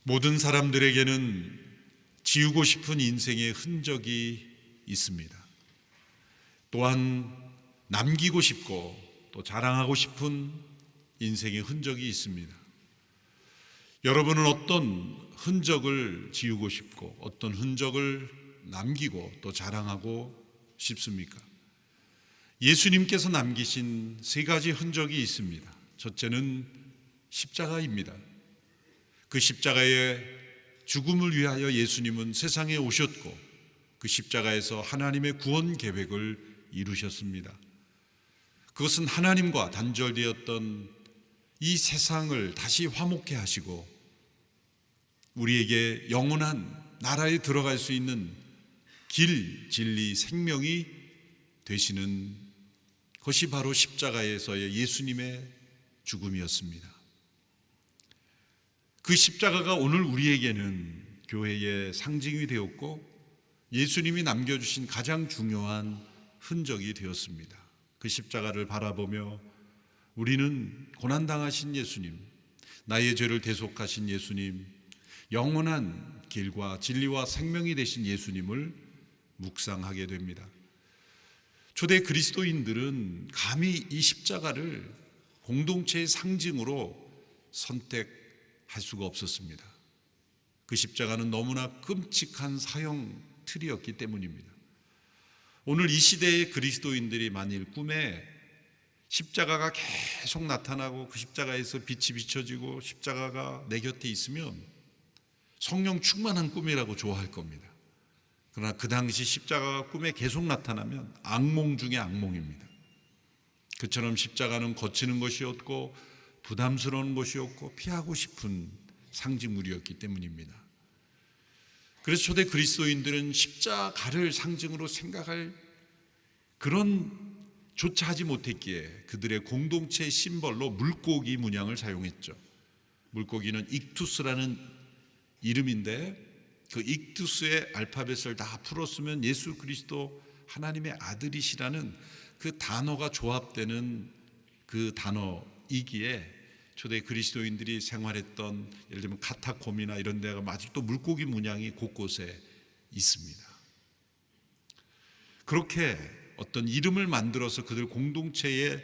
모든 사람들에게는 지우고 싶은 인생의 흔적이 있습니다. 또한 남기고 싶고 또 자랑하고 싶은 인생의 흔적이 있습니다. 여러분은 어떤 흔적을 지우고 싶고 어떤 흔적을 남기고 또 자랑하고 싶습니까? 예수님께서 남기신 세 가지 흔적이 있습니다. 첫째는 십자가입니다. 그 십자가의 죽음을 위하여 예수님은 세상에 오셨고 그 십자가에서 하나님의 구원 계획을 이루셨습니다. 그것은 하나님과 단절되었던 이 세상을 다시 화목케 하시고 우리에게 영원한 나라에 들어갈 수 있는 길, 진리, 생명이 되시는 것이 바로 십자가에서의 예수님의 죽음이었습니다. 그 십자가가 오늘 우리에게는 교회의 상징이 되었고 예수님이 남겨주신 가장 중요한 흔적이 되었습니다. 그 십자가를 바라보며 우리는 고난당하신 예수님, 나의 죄를 대속하신 예수님, 영원한 길과 진리와 생명이 되신 예수님을 묵상하게 됩니다. 초대 그리스도인들은 감히 이 십자가를 공동체의 상징으로 선택할 수가 없었습니다. 그 십자가는 너무나 끔찍한 사형 틀이었기 때문입니다. 오늘 이 시대의 그리스도인들이 만일 꿈에 십자가가 계속 나타나고 그 십자가에서 빛이 비춰지고 십자가가 내 곁에 있으면 성령 충만한 꿈이라고 좋아할 겁니다. 그러나 그 당시 십자가가 꿈에 계속 나타나면 악몽 중에 악몽입니다. 그처럼 십자가는 거치는 것이었고 부담스러운 것이었고 피하고 싶은 상징물이었기 때문입니다. 그래서 초대 그리스도인들은 십자가를 상징으로 생각할 그런 조차 하지 못했기에 그들의 공동체의 심벌로 물고기 문양을 사용했죠. 물고기는 익투스라는 이름인데 그 익투스의 알파벳을 다 풀었으면 예수 그리스도 하나님의 아들이시라는 그 단어가 조합되는 그 단어이기에 초대 그리스도인들이 생활했던 예를 들면 카타콤이나 이런 데가 아직도 물고기 문양이 곳곳에 있습니다. 그렇게 어떤 이름을 만들어서 그들 공동체의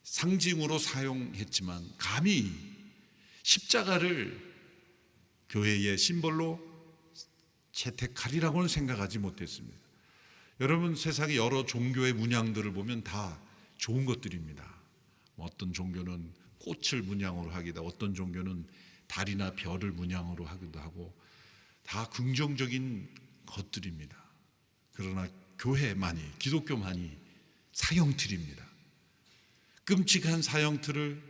상징으로 사용했지만 감히 십자가를 교회의 심벌로 채택하리라고는 생각하지 못했습니다. 여러분, 세상의 여러 종교의 문양들을 보면 다 좋은 것들입니다. 어떤 종교는 꽃을 문양으로 하기도 하고 어떤 종교는 달이나 별을 문양으로 하기도 하고 다 긍정적인 것들입니다. 그러나 교회만이, 기독교만이 사형틀입니다. 끔찍한 사형틀을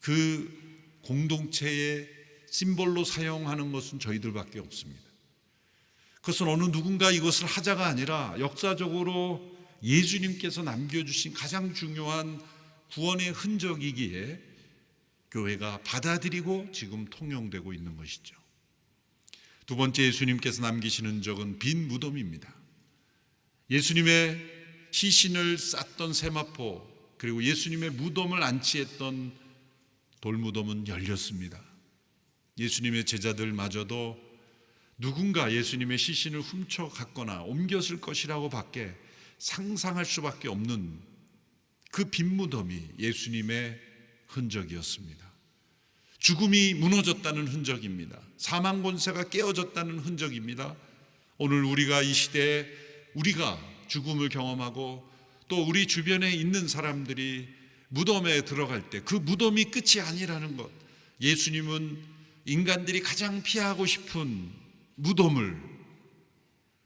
그 공동체의 심볼로 사용하는 것은 저희들밖에 없습니다. 그것은 어느 누군가 이것을 하자가 아니라 역사적으로 예수님께서 남겨주신 가장 중요한 구원의 흔적이기에 교회가 받아들이고 지금 통용되고 있는 것이죠. 두 번째 예수님께서 남기신 흔적은 빈 무덤입니다. 예수님의 시신을 쌌던 세마포 그리고 예수님의 무덤을 안치했던 돌무덤은 열렸습니다. 예수님의 제자들마저도 누군가 예수님의 시신을 훔쳐갔거나 옮겼을 것이라고 밖에 상상할 수밖에 없는 그 빈 무덤이 예수님의 흔적이었습니다. 죽음이 무너졌다는 흔적입니다. 사망 권세가 깨어졌다는 흔적입니다. 오늘 우리가 이 시대에 우리가 죽음을 경험하고 또 우리 주변에 있는 사람들이 무덤에 들어갈 때 그 무덤이 끝이 아니라는 것, 예수님은 인간들이 가장 피하고 싶은 무덤을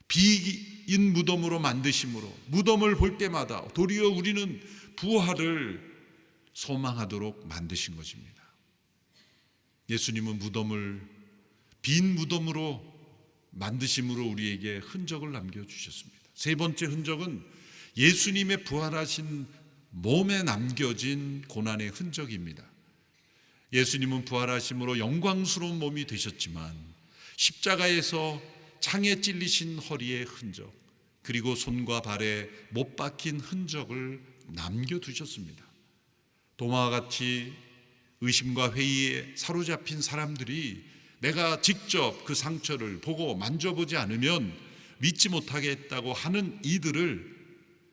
비인 무덤으로 만드심으로 무덤을 볼 때마다 도리어 우리는 부활을 소망하도록 만드신 것입니다. 예수님은 무덤을 빈 무덤으로 만드심으로 우리에게 흔적을 남겨주셨습니다. 세 번째 흔적은 예수님의 부활하신 몸에 남겨진 고난의 흔적입니다. 예수님은 부활하심으로 영광스러운 몸이 되셨지만 십자가에서 창에 찔리신 허리의 흔적 그리고 손과 발에 못 박힌 흔적을 남겨두셨습니다. 도마와 같이 의심과 회의에 사로잡힌 사람들이 내가 직접 그 상처를 보고 만져보지 않으면 믿지 못하겠다고 하는 이들을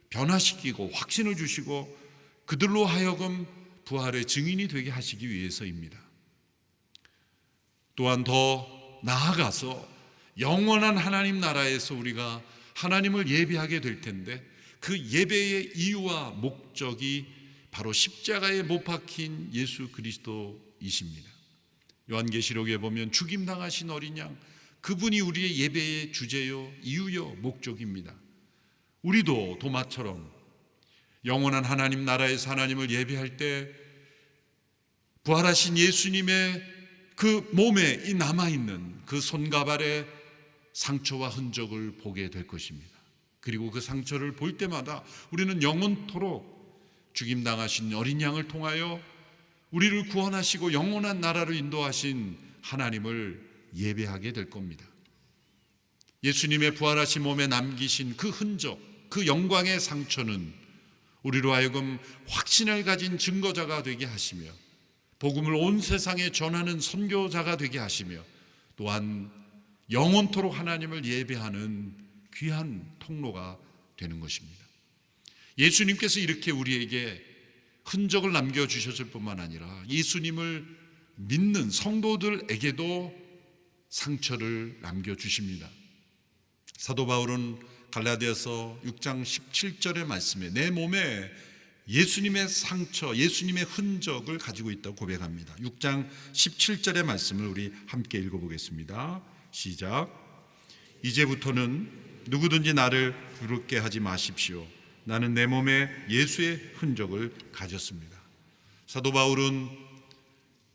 변화시키고 확신을 주시고 그들로 하여금 부활의 증인이 되게 하시기 위해서입니다. 또한 더 나아가서 영원한 하나님 나라에서 우리가 하나님을 예배하게 될 텐데 그 예배의 이유와 목적이 바로 십자가에 못 박힌 예수 그리스도이십니다. 요한계시록에 보면 죽임당하신 어린 양, 그분이 우리의 예배의 주제요, 이유요, 목적입니다. 우리도 도마처럼 영원한 하나님 나라에서 하나님을 예배할 때 부활하신 예수님의 그 몸에 이 남아있는 그 손가발의 상처와 흔적을 보게 될 것입니다. 그리고 그 상처를 볼 때마다 우리는 영원토록 죽임당하신 어린 양을 통하여 우리를 구원하시고 영원한 나라로 인도하신 하나님을 예배하게 될 겁니다. 예수님의 부활하신 몸에 남기신 그 흔적, 그 영광의 상처는 우리로 하여금 확신을 가진 증거자가 되게 하시며 복음을 온 세상에 전하는 선교자가 되게 하시며 또한 영원토록 하나님을 예배하는 귀한 통로가 되는 것입니다. 예수님께서 이렇게 우리에게 흔적을 남겨주셨을 뿐만 아니라 예수님을 믿는 성도들에게도 상처를 남겨주십니다. 사도 바울은 갈라디아서 6장 17절의 말씀에 내 몸에 예수님의 상처, 예수님의 흔적을 가지고 있다고 고백합니다. 6장 17절의 말씀을 우리 함께 읽어보겠습니다. 시작. 이제부터는 누구든지 나를 부르게 하지 마십시오. 나는 내 몸에 예수의 흔적을 가졌습니다. 사도 바울은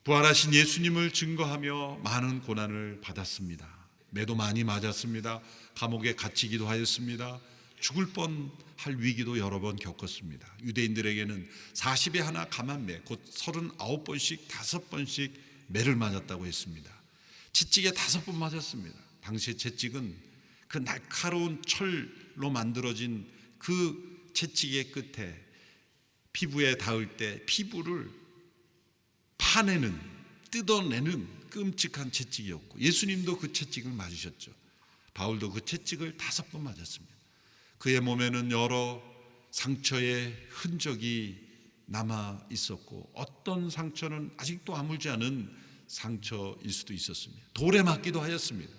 부활하신 예수님을 증거하며 많은 고난을 받았습니다. 매도 많이 맞았습니다. 감옥에 갇히기도 하였습니다. 죽을 뻔할 위기도 여러 번 겪었습니다. 유대인들에게는 40에 하나 감한매, 곧 39번씩 5번씩 매를 맞았다고 했습니다. 채찍에 5번 맞았습니다. 당시의 채찍은 그 날카로운 철로 만들어진 그 채찍의 끝에 피부에 닿을 때 피부를 파내는, 뜯어내는 끔찍한 채찍이었고 예수님도 그 채찍을 맞으셨죠. 바울도 그 채찍을 5번 맞았습니다. 그의 몸에는 여러 상처의 흔적이 남아 있었고 어떤 상처는 아직도 아물지 않은 상처일 수도 있었습니다. 돌에 맞기도 하였습니다.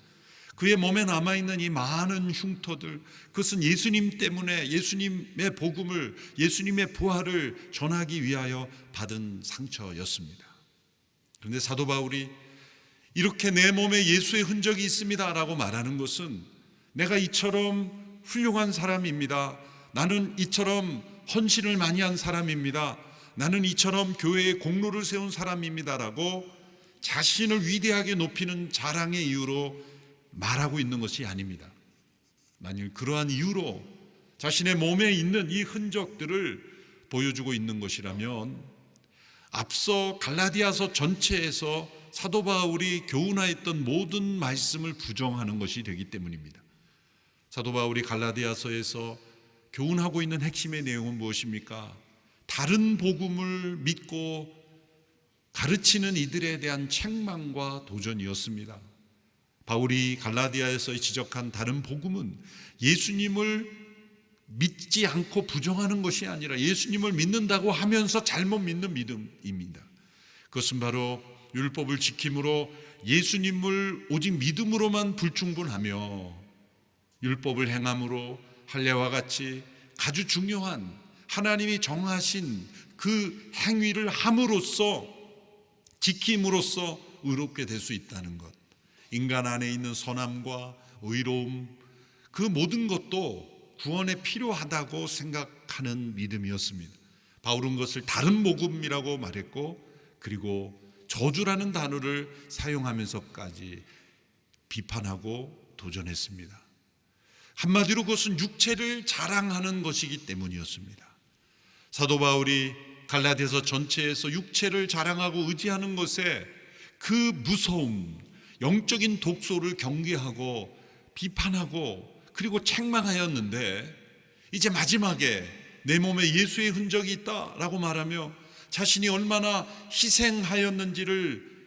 그의 몸에 남아있는 이 많은 흉터들, 그것은 예수님 때문에 예수님의 복음을, 예수님의 부활을 전하기 위하여 받은 상처였습니다. 그런데 사도 바울이 이렇게 내 몸에 예수의 흔적이 있습니다 라고 말하는 것은 내가 이처럼 훌륭한 사람입니다, 나는 이처럼 헌신을 많이 한 사람입니다, 나는 이처럼 교회에 공로를 세운 사람입니다 라고 자신을 위대하게 높이는 자랑의 이유로 말하고 있는 것이 아닙니다. 만일 그러한 이유로 자신의 몸에 있는 이 흔적들을 보여주고 있는 것이라면 앞서 갈라디아서 전체에서 사도 바울이 교훈하였던 모든 말씀을 부정하는 것이 되기 때문입니다. 사도 바울이 갈라디아서에서 교훈하고 있는 핵심의 내용은 무엇입니까? 다른 복음을 믿고 가르치는 이들에 대한 책망과 도전이었습니다. 바울이 갈라디아에서 지적한 다른 복음은 예수님을 믿지 않고 부정하는 것이 아니라 예수님을 믿는다고 하면서 잘못 믿는 믿음입니다. 그것은 바로 율법을 지킴으로 예수님을 오직 믿음으로만 불충분하며 율법을 행함으로 할례와 같이 아주 중요한 하나님이 정하신 그 행위를 함으로써 지킴으로써 의롭게 될 수 있다는 것, 인간 안에 있는 선함과 의로움, 그 모든 것도 구원에 필요하다고 생각하는 믿음이었습니다. 바울은 그것을 다른 복음이라고 말했고 그리고 저주라는 단어를 사용하면서까지 비판하고 도전했습니다. 한마디로 그것은 육체를 자랑하는 것이기 때문이었습니다. 사도 바울이 갈라디아서 전체에서 육체를 자랑하고 의지하는 것에 그 무서움, 영적인 독소를 경계하고 비판하고 그리고 책망하였는데 이제 마지막에 내 몸에 예수의 흔적이 있다라고 말하며 자신이 얼마나 희생하였는지를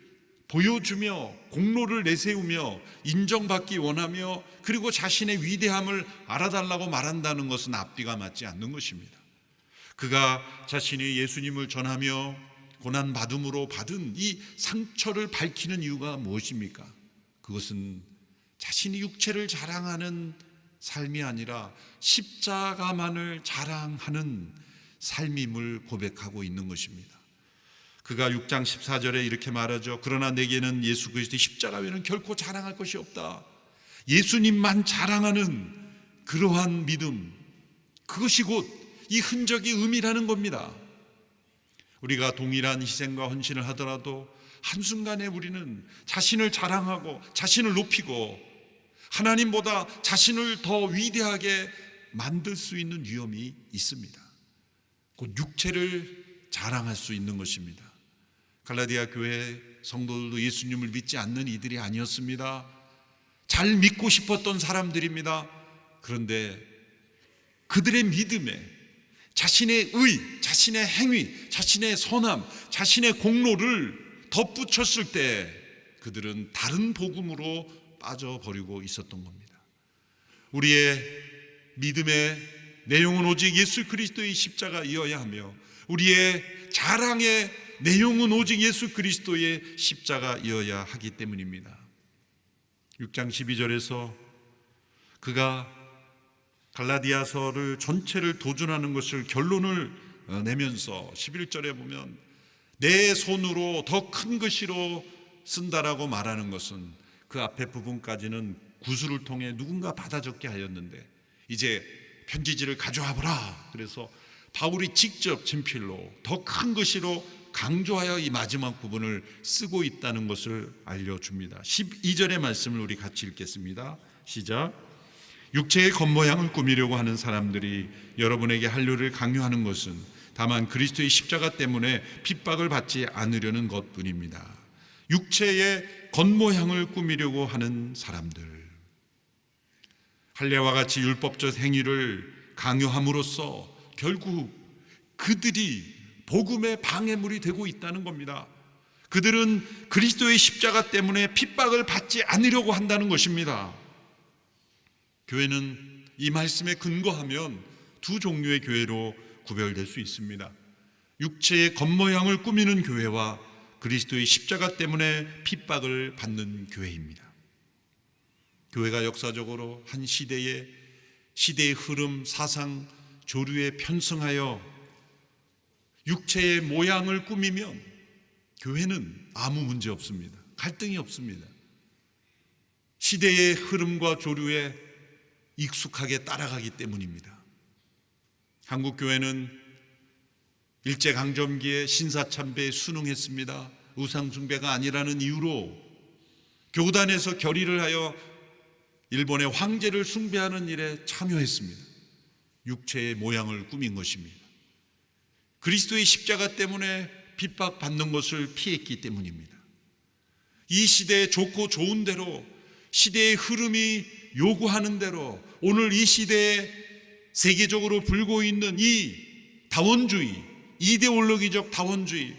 보여주며 공로를 내세우며 인정받기 원하며 그리고 자신의 위대함을 알아달라고 말한다는 것은 앞뒤가 맞지 않는 것입니다. 그가 자신이 예수님을 전하며 고난받음으로 받은 이 상처를 밝히는 이유가 무엇입니까? 그것은 자신이 육체를 자랑하는 삶이 아니라 십자가만을 자랑하는 삶임을 고백하고 있는 것입니다. 그가 6장 14절에 이렇게 말하죠. 그러나 내게는 예수 그리스도의 십자가 외에는 결코 자랑할 것이 없다. 예수님만 자랑하는 그러한 믿음, 그것이 곧 이 흔적이 의미라는 겁니다. 우리가 동일한 희생과 헌신을 하더라도 한순간에 우리는 자신을 자랑하고 자신을 높이고 하나님보다 자신을 더 위대하게 만들 수 있는 위험이 있습니다. 곧 육체를 자랑할 수 있는 것입니다. 갈라디아 교회 성도들도 예수님을 믿지 않는 이들이 아니었습니다. 잘 믿고 싶었던 사람들입니다. 그런데 그들의 믿음에 자신의 의, 자신의 행위, 자신의 선함, 자신의 공로를 덧붙였을 때 그들은 다른 복음으로 빠져버리고 있었던 겁니다. 우리의 믿음의 내용은 오직 예수 그리스도의 십자가이어야 하며 우리의 자랑의 내용은 오직 예수 그리스도의 십자가이어야 하기 때문입니다. 6장 12절에서 그가 갈라디아서를 전체를 도전하는 것을 결론을 내면서 11절에 보면 내 손으로 더 큰 글씨로 쓴다라고 말하는 것은 그 앞에 부분까지는 구술을 통해 누군가 받아 적게 하였는데 이제 편지지를 가져와 보라. 그래서 바울이 직접 친필로 더 큰 글씨로 강조하여 이 마지막 부분을 쓰고 있다는 것을 알려줍니다. 12절의 말씀을 우리 같이 읽겠습니다. 시작. 육체의 겉모양을 꾸미려고 하는 사람들이 여러분에게 한류를 강요하는 것은 다만 그리스도의 십자가 때문에 핍박을 받지 않으려는 것뿐입니다. 육체의 겉모양을 꾸미려고 하는 사람들, 할례와 같이 율법적 행위를 강요함으로써 결국 그들이 복음의 방해물이 되고 있다는 겁니다. 그들은 그리스도의 십자가 때문에 핍박을 받지 않으려고 한다는 것입니다. 교회는 이 말씀에 근거하면 두 종류의 교회로 구별될 수 있습니다. 육체의 겉모양을 꾸미는 교회와 그리스도의 십자가 때문에 핍박을 받는 교회입니다. 교회가 역사적으로 한 시대의 흐름, 사상, 조류에 편승하여 육체의 모양을 꾸미면 교회는 아무 문제 없습니다. 갈등이 없습니다. 시대의 흐름과 조류에 익숙하게 따라가기 때문입니다. 한국 교회는 일제강점기에 신사참배에 순응했습니다. 우상숭배가 아니라는 이유로 교단에서 결의를 하여 일본의 황제를 숭배하는 일에 참여했습니다. 육체의 모양을 꾸민 것입니다. 그리스도의 십자가 때문에 핍박받는 것을 피했기 때문입니다. 이 시대에 좋고 좋은 대로 시대의 흐름이 요구하는 대로 오늘 이 시대에 세계적으로 불고 있는 이 다원주의, 이데올로기적 다원주의,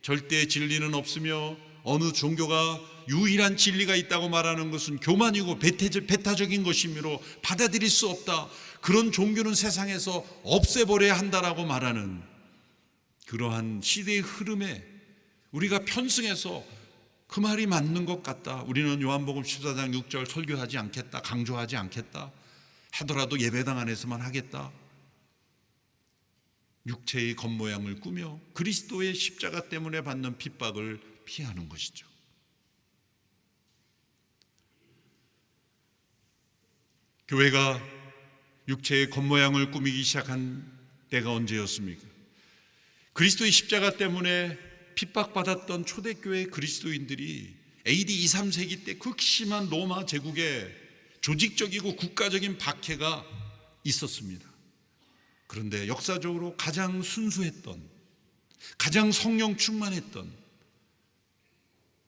절대 진리는 없으며 어느 종교가 유일한 진리가 있다고 말하는 것은 교만이고 배타적인 것이므로 받아들일 수 없다. 그런 종교는 세상에서 없애버려야 한다라고 말하는 그러한 시대의 흐름에 우리가 편승해서 그 말이 맞는 것 같다. 우리는 요한복음 14장 6절 설교하지 않겠다. 강조하지 않겠다. 하더라도 예배당 안에서만 하겠다. 육체의 겉모양을 꾸며 그리스도의 십자가 때문에 받는 핍박을 피하는 것이죠. 교회가 육체의 겉모양을 꾸미기 시작한 때가 언제였습니까? 그리스도의 십자가 때문에 핍박받았던 초대교회 그리스도인들이 AD 2, 3세기 때 극심한 로마 제국의 조직적이고 국가적인 박해가 있었습니다. 그런데 역사적으로 가장 순수했던, 가장 성령 충만했던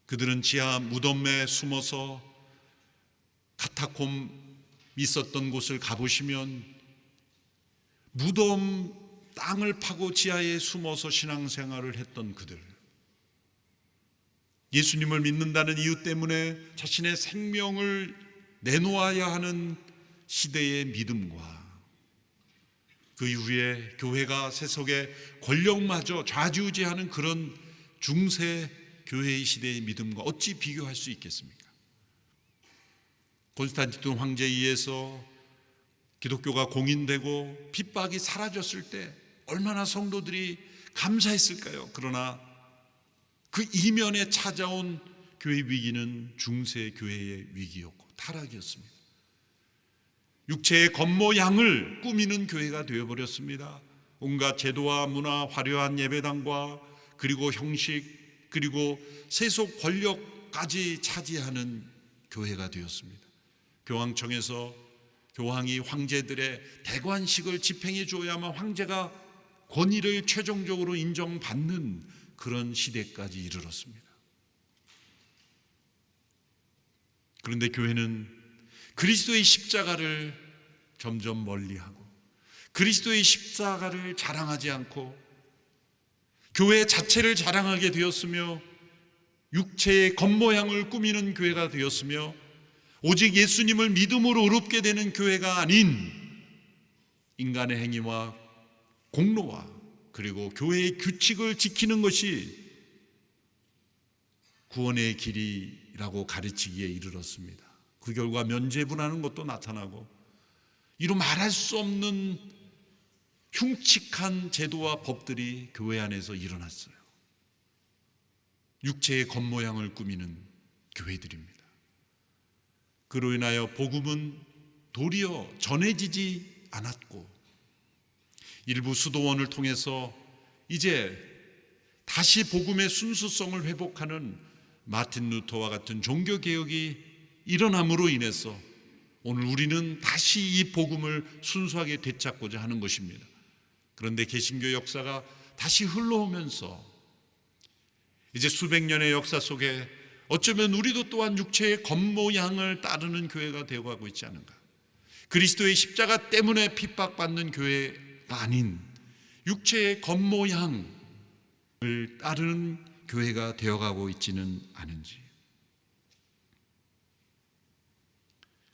그들은 지하 무덤에 숨어서 카타콤 있었던 곳을 가보시면 무덤 땅을 파고 지하에 숨어서 신앙생활을 했던 그들, 예수님을 믿는다는 이유 때문에 자신의 생명을 내놓아야 하는 시대의 믿음과 그 이후에 교회가 세속의 권력마저 좌지우지하는 그런 중세 교회의 시대의 믿음과 어찌 비교할 수 있겠습니까? 콘스탄티누 황제에 의해서 기독교가 공인되고 핍박이 사라졌을 때 얼마나 성도들이 감사했을까요? 그러나 그 이면에 찾아온 교회 위기는 중세 교회의 위기였고 타락이었습니다. 육체의 겉모양을 꾸미는 교회가 되어버렸습니다. 온갖 제도와 문화, 화려한 예배당과 그리고 형식, 그리고 세속 권력까지 차지하는 교회가 되었습니다. 교황청에서 교황이 황제들의 대관식을 집행해 줘야만 황제가 권위를 최종적으로 인정받는 그런 시대까지 이르렀습니다. 그런데 교회는 그리스도의 십자가를 점점 멀리하고 그리스도의 십자가를 자랑하지 않고 교회 자체를 자랑하게 되었으며 육체의 겉모양을 꾸미는 교회가 되었으며 오직 예수님을 믿음으로 의롭게 되는 교회가 아닌 인간의 행위와 공로와 그리고 교회의 규칙을 지키는 것이 구원의 길이라고 가르치기에 이르렀습니다. 그 결과 면죄부라는 것도 나타나고 이루 말할 수 없는 흉측한 제도와 법들이 교회 안에서 일어났어요. 육체의 겉모양을 꾸미는 교회들입니다. 그로 인하여 복음은 도리어 전해지지 않았고 일부 수도원을 통해서 이제 다시 복음의 순수성을 회복하는 마틴 루터와 같은 종교개혁이 일어남으로 인해서 오늘 우리는 다시 이 복음을 순수하게 되찾고자 하는 것입니다. 그런데 개신교 역사가 다시 흘러오면서 이제 수백 년의 역사 속에 어쩌면 우리도 또한 육체의 겉모양을 따르는 교회가 되어가고 있지 않은가. 그리스도의 십자가 때문에 핍박받는 교회가 아닌 육체의 겉모양을 따르는 교회가 되어가고 있지는 않은지.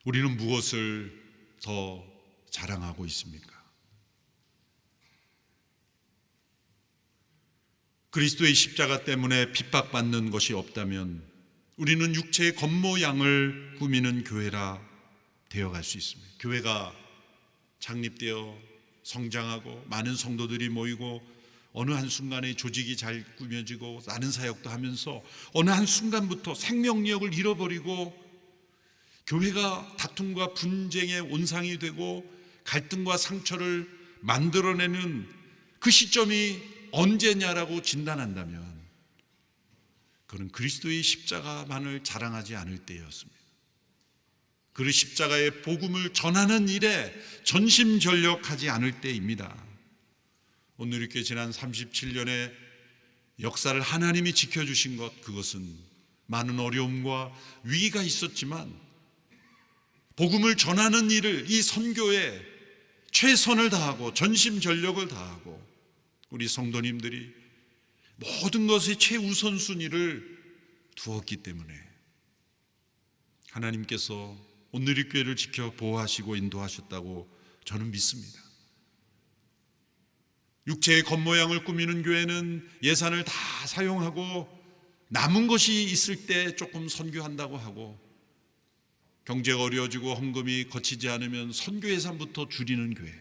우리는 무엇을 더 자랑하고 있습니까? 그리스도의 십자가 때문에 핍박받는 것이 없다면 우리는 육체의 겉모양을 꾸미는 교회라 되어갈 수 있습니다. 교회가 창립되어 성장하고 많은 성도들이 모이고 어느 한순간에 조직이 잘 꾸며지고 나는 사역도 하면서 어느 한순간부터 생명력을 잃어버리고 교회가 다툼과 분쟁의 온상이 되고 갈등과 상처를 만들어내는 그 시점이 언제냐라고 진단한다면 그는 그리스도의 십자가만을 자랑하지 않을 때였습니다. 그 십자가의 복음을 전하는 일에 전심전력하지 않을 때입니다. 오늘 이렇게 지난 37년의 역사를 하나님이 지켜주신 것, 그것은 많은 어려움과 위기가 있었지만 복음을 전하는 일을 이 선교에 최선을 다하고 전심전력을 다하고 우리 성도님들이 모든 것의 최우선순위를 두었기 때문에 하나님께서 오늘의 교회를 지켜 보호하시고 인도하셨다고 저는 믿습니다. 육체의 겉모양을 꾸미는 교회는 예산을 다 사용하고 남은 것이 있을 때 조금 선교한다고 하고 경제가 어려워지고 헌금이 거치지 않으면 선교 예산부터 줄이는 교회,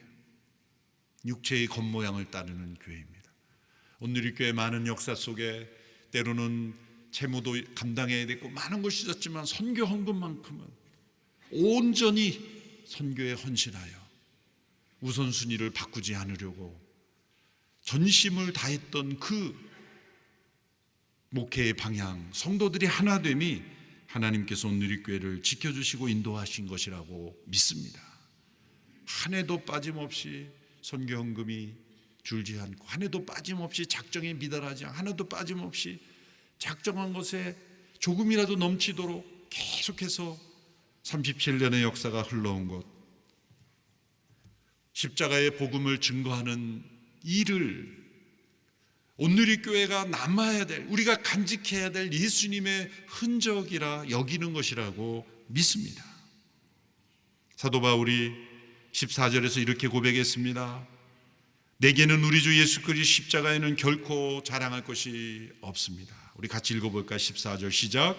육체의 겉모양을 따르는 교회입니다. 오늘의 교회 많은 역사 속에 때로는 채무도 감당해야 되고 많은 것이 있었지만 선교 헌금만큼은 온전히 선교에 헌신하여 우선순위를 바꾸지 않으려고 전심을 다했던 그 목회의 방향, 성도들이 하나됨이 하나님께서 오늘의 교회를 지켜주시고 인도하신 것이라고 믿습니다. 한 해도 빠짐없이 선교 헌금이 줄지 않고 한 해도 빠짐없이 작정에 미달하지 않고 한 해도 빠짐없이 작정한 것에 조금이라도 넘치도록 계속해서 37년의 역사가 흘러온 것, 십자가의 복음을 증거하는 일을 온누리교회가 남아야 될, 우리가 간직해야 될 예수님의 흔적이라 여기는 것이라고 믿습니다. 사도 바울이 14절에서 이렇게 고백했습니다. 내게는 우리 주 예수 그리스도 십자가에는 결코 자랑할 것이 없습니다. 우리 같이 읽어볼까요? 14절 시작.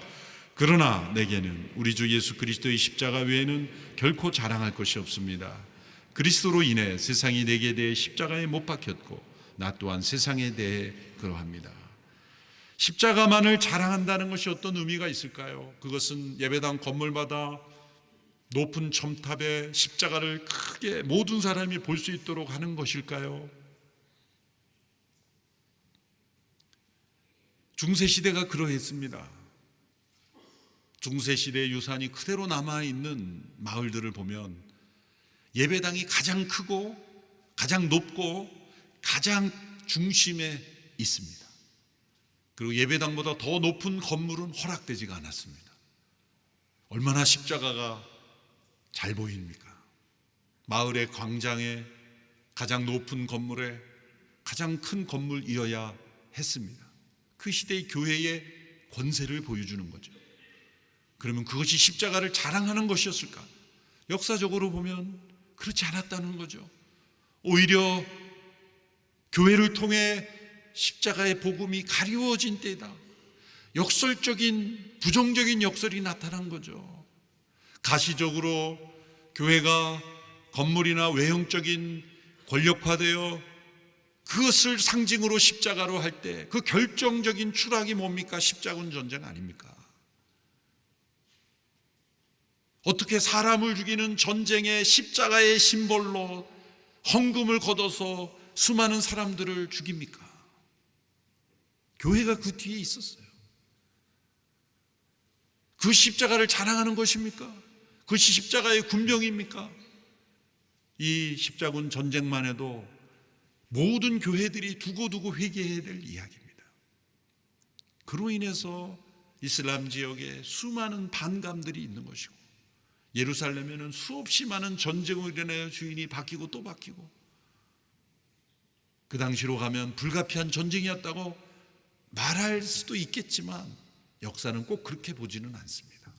그러나 내게는 우리 주 예수 그리스도의 십자가 외에는 결코 자랑할 것이 없습니다. 그리스도로 인해 세상이 내게 대해 십자가에 못 박혔고 나 또한 세상에 대해 그러합니다. 십자가만을 자랑한다는 것이 어떤 의미가 있을까요? 그것은 예배당 건물마다 높은 첨탑에 십자가를 크게 모든 사람이 볼 수 있도록 하는 것일까요? 중세시대가 그러했습니다. 중세시대의 유산이 그대로 남아있는 마을들을 보면 예배당이 가장 크고 가장 높고 가장 중심에 있습니다. 그리고 예배당보다 더 높은 건물은 허락되지가 않았습니다. 얼마나 십자가가 잘 보입니까? 마을의 광장에 가장 높은 건물에 가장 큰 건물이어야 했습니다. 그 시대의 교회의 권세를 보여주는 거죠. 그러면 그것이 십자가를 자랑하는 것이었을까? 역사적으로 보면 그렇지 않았다는 거죠. 오히려 교회를 통해 십자가의 복음이 가리워진 때다. 역설적인 부정적인 역설이 나타난 거죠. 가시적으로 교회가 건물이나 외형적인 권력화되어 그것을 상징으로 십자가로 할 때 그 결정적인 추락이 뭡니까? 십자군 전쟁 아닙니까? 어떻게 사람을 죽이는 전쟁의 십자가의 심볼로 헌금을 걷어서 수많은 사람들을 죽입니까? 교회가 그 뒤에 있었어요. 그 십자가를 자랑하는 것입니까? 그것이 십자가의 군병입니까? 이 십자군 전쟁만 해도 모든 교회들이 두고두고 회개해야 될 이야기입니다. 그로 인해서 이슬람 지역에 수많은 반감들이 있는 것이고 예루살렘에는 수없이 많은 전쟁으로 인해 주인이 바뀌고 또 바뀌고 그 당시로 가면 불가피한 전쟁이었다고 말할 수도 있겠지만 역사는 꼭 그렇게 보지는 않습니다.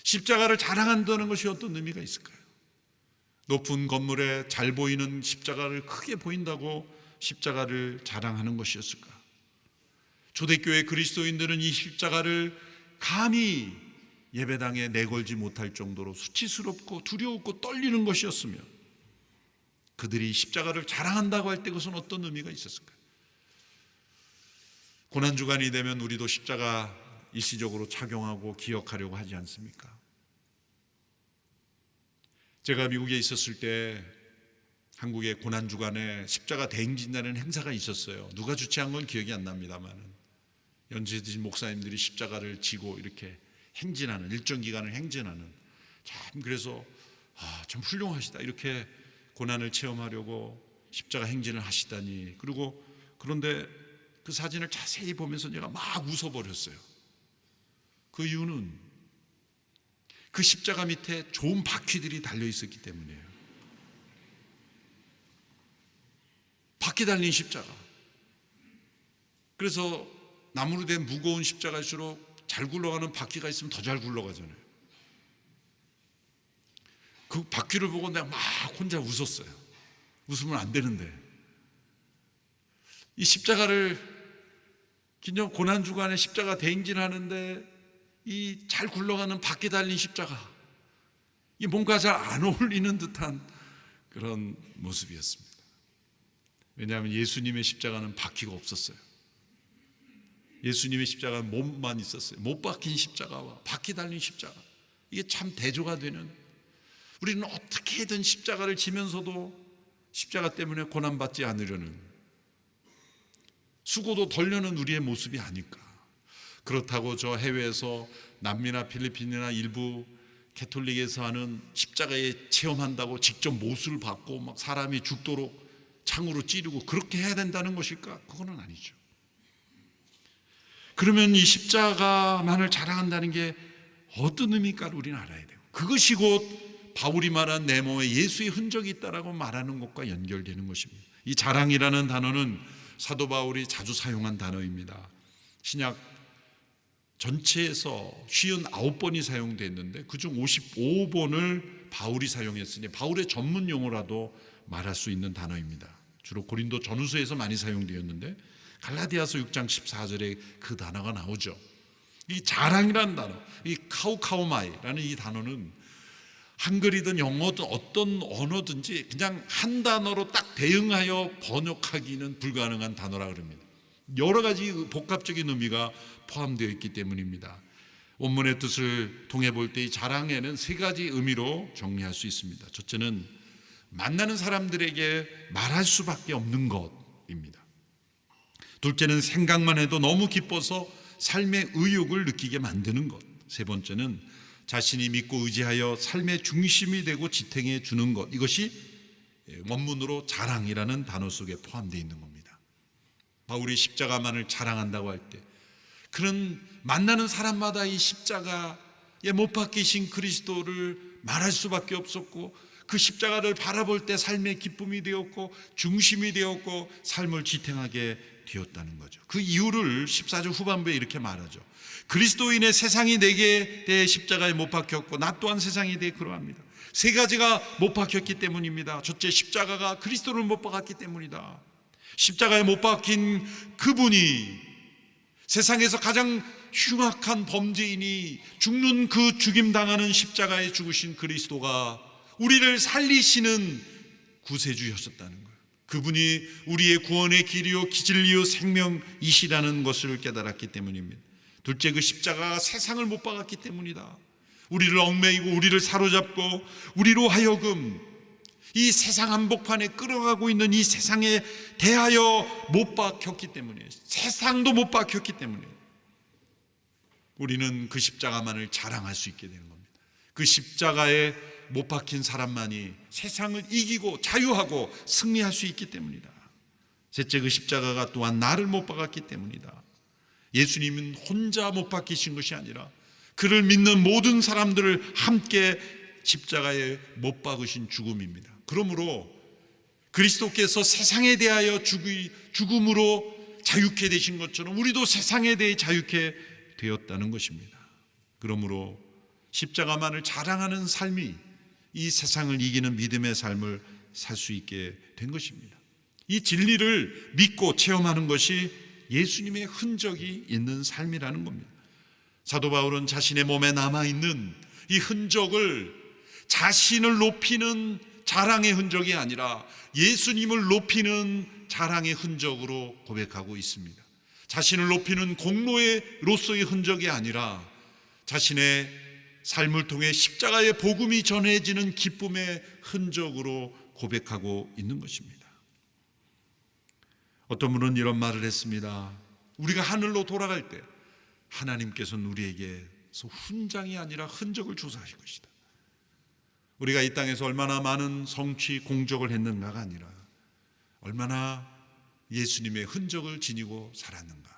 십자가를 자랑한다는 것이 어떤 의미가 있을까요? 높은 건물에 잘 보이는 십자가를 크게 보인다고 십자가를 자랑하는 것이었을까? 초대교회 그리스도인들은 이 십자가를 감히 예배당에 내걸지 못할 정도로 수치스럽고 두려웠고 떨리는 것이었으며 그들이 십자가를 자랑한다고 할 때 그것은 어떤 의미가 있었을까요? 고난주간이 되면 우리도 십자가 일시적으로 착용하고 기억하려고 하지 않습니까? 제가 미국에 있었을 때 한국의 고난주간에 십자가 대행진다는 행사가 있었어요. 누가 주최한 건 기억이 안 납니다만 연세드신 목사님들이 십자가를 지고 이렇게 행진하는 일정 기간을 행진하는 참 그래서 참 훌륭하시다 이렇게 고난을 체험하려고 십자가 행진을 하시다니 그런데 그 사진을 자세히 보면서 제가 막 웃어버렸어요. 그 이유는 그 십자가 밑에 좋은 바퀴들이 달려 있었기 때문이에요. 바퀴 달린 십자가. 그래서 나무로 된 무거운 십자가일수록 잘 굴러가는 바퀴가 있으면 더 잘 굴러가잖아요. 그 바퀴를 보고 내가 막 혼자 웃었어요. 웃으면 안 되는데 이 십자가를 기념 고난주간에 십자가 대행진하는데 이 잘 굴러가는 바퀴 달린 십자가 이 뭔가 잘 안 어울리는 듯한 그런 모습이었습니다. 왜냐하면 예수님의 십자가는 바퀴가 없었어요. 예수님의 십자가는 몸만 있었어요. 못 박힌 십자가와 바퀴 달린 십자가 이게 참 대조가 되는 우리는 어떻게든 십자가를 지면서도 십자가 때문에 고난받지 않으려는 수고도 덜려는 우리의 모습이 아닐까. 그렇다고 저 해외에서 남미나 필리핀이나 일부 캐톨릭에서 하는 십자가에 체험한다고 직접 못을 받고 막 사람이 죽도록 창으로 찌르고 그렇게 해야 된다는 것일까? 그거는 아니죠. 그러면 이 십자가만을 자랑한다는 게 어떤 의미일까를 우리는 알아야 돼요. 그것이 곧 바울이 말한 내 몸에 예수의 흔적이 있다라고 말하는 것과 연결되는 것입니다. 이 자랑이라는 단어는 사도 바울이 자주 사용한 단어입니다. 신약 전체에서 59번이 사용됐는데 그중 55번을 바울이 사용했으니 바울의 전문 용어라도 말할 수 있는 단어입니다. 주로 고린도 전후서에서 많이 사용되었는데 갈라디아서 6장 14절에 그 단어가 나오죠. 이 자랑이라는 단어, 이 카우카우마이라는 이 단어는 한글이든 영어든 어떤 언어든지 그냥 한 단어로 딱 대응하여 번역하기는 불가능한 단어라 그럽니다. 여러 가지 복합적인 의미가 포함되어 있기 때문입니다. 원문의 뜻을 통해 볼 때 이 자랑에는 세 가지 의미로 정리할 수 있습니다. 첫째는 만나는 사람들에게 말할 수밖에 없는 것입니다. 둘째는 생각만 해도 너무 기뻐서 삶의 의욕을 느끼게 만드는 것. 세 번째는 자신이 믿고 의지하여 삶의 중심이 되고 지탱해 주는 것. 이것이 원문으로 자랑이라는 단어 속에 포함되어 있는 겁니다. 바울이 십자가만을 자랑한다고 할 때 그런 만나는 사람마다 이 십자가에 못 박히신 그리스도를 말할 수밖에 없었고 그 십자가를 바라볼 때 삶의 기쁨이 되었고 중심이 되었고 삶을 지탱하게 되었다는 거죠. 그 이유를 14절 후반부에 이렇게 말하죠. 그리스도인의 세상이 내게 대해 십자가에 못 박혔고 나 또한 세상에 대해 그러합니다. 세 가지가 못 박혔기 때문입니다. 첫째, 십자가가 그리스도를 못 박았기 때문이다. 십자가에 못 박힌 그분이 세상에서 가장 흉악한 범죄인이 죽는 그 죽임당하는 십자가에 죽으신 그리스도가 우리를 살리시는 구세주였었다는 거예요. 그분이 우리의 구원의 길이요 진리요 생명이시라는 것을 깨달았기 때문입니다. 둘째, 그 십자가가 세상을 못 박았기 때문이다. 우리를 얽매이고 우리를 사로잡고 우리로 하여금 이 세상 한복판에 끌어가고 있는 이 세상에 대하여 못 박혔기 때문에, 세상도 못 박혔기 때문에 우리는 그 십자가만을 자랑할 수 있게 되는 겁니다. 그 십자가에 못 박힌 사람만이 세상을 이기고 자유하고 승리할 수 있기 때문이다. 셋째, 그 십자가가 또한 나를 못 박았기 때문이다. 예수님은 혼자 못 박히신 것이 아니라 그를 믿는 모든 사람들을 함께 십자가에 못 박으신 죽음입니다. 그러므로 그리스도께서 세상에 대하여 죽음으로 자유케 되신 것처럼 우리도 세상에 대해 자유케 되었다는 것입니다. 그러므로 십자가만을 자랑하는 삶이 이 세상을 이기는 믿음의 삶을 살 수 있게 된 것입니다. 이 진리를 믿고 체험하는 것이 예수님의 흔적이 있는 삶이라는 겁니다. 사도 바울은 자신의 몸에 남아있는 이 흔적을 자신을 높이는 자랑의 흔적이 아니라 예수님을 높이는 자랑의 흔적으로 고백하고 있습니다. 자신을 높이는 공로로서의 흔적이 아니라 자신의 삶을 통해 십자가의 복음이 전해지는 기쁨의 흔적으로 고백하고 있는 것입니다. 어떤 분은 이런 말을 했습니다. 우리가 하늘로 돌아갈 때 하나님께서는 우리에게서 훈장이 아니라 흔적을 조사하실 것이다. 우리가 이 땅에서 얼마나 많은 성취 공적을 했는가가 아니라 얼마나 예수님의 흔적을 지니고 살았는가.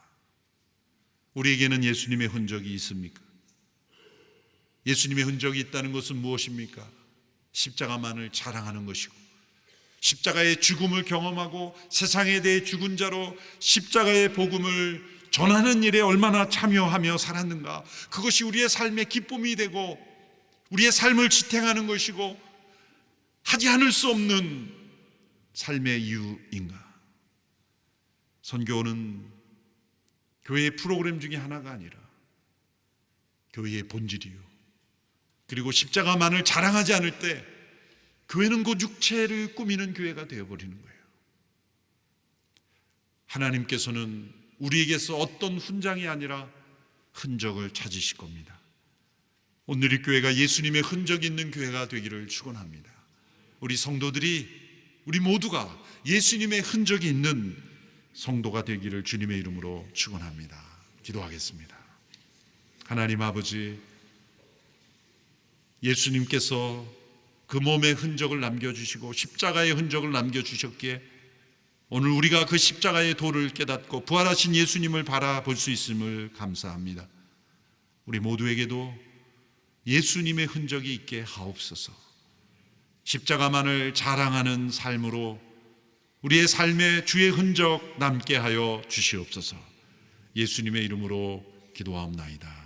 우리에게는 예수님의 흔적이 있습니까? 예수님의 흔적이 있다는 것은 무엇입니까? 십자가만을 자랑하는 것이고 십자가의 죽음을 경험하고 세상에 대해 죽은 자로 십자가의 복음을 전하는 일에 얼마나 참여하며 살았는가. 그것이 우리의 삶의 기쁨이 되고 우리의 삶을 지탱하는 것이고 하지 않을 수 없는 삶의 이유인가. 선교는 교회의 프로그램 중에 하나가 아니라 교회의 본질이요, 그리고 십자가만을 자랑하지 않을 때 교회는 그 육체를 꾸미는 교회가 되어버리는 거예요. 하나님께서는 우리에게서 어떤 훈장이 아니라 흔적을 찾으실 겁니다. 오늘 이 교회가 예수님의 흔적이 있는 교회가 되기를 축원합니다. 우리 성도들이, 우리 모두가 예수님의 흔적이 있는 성도가 되기를 주님의 이름으로 축원합니다. 기도하겠습니다. 하나님 아버지, 예수님께서 그 몸의 흔적을 남겨주시고 십자가의 흔적을 남겨주셨기에 오늘 우리가 그 십자가의 도를 깨닫고 부활하신 예수님을 바라볼 수 있음을 감사합니다. 우리 모두에게도 예수님의 흔적이 있게 하옵소서. 십자가만을 자랑하는 삶으로 우리의 삶에 주의 흔적 남게 하여 주시옵소서. 예수님의 이름으로 기도하옵나이다.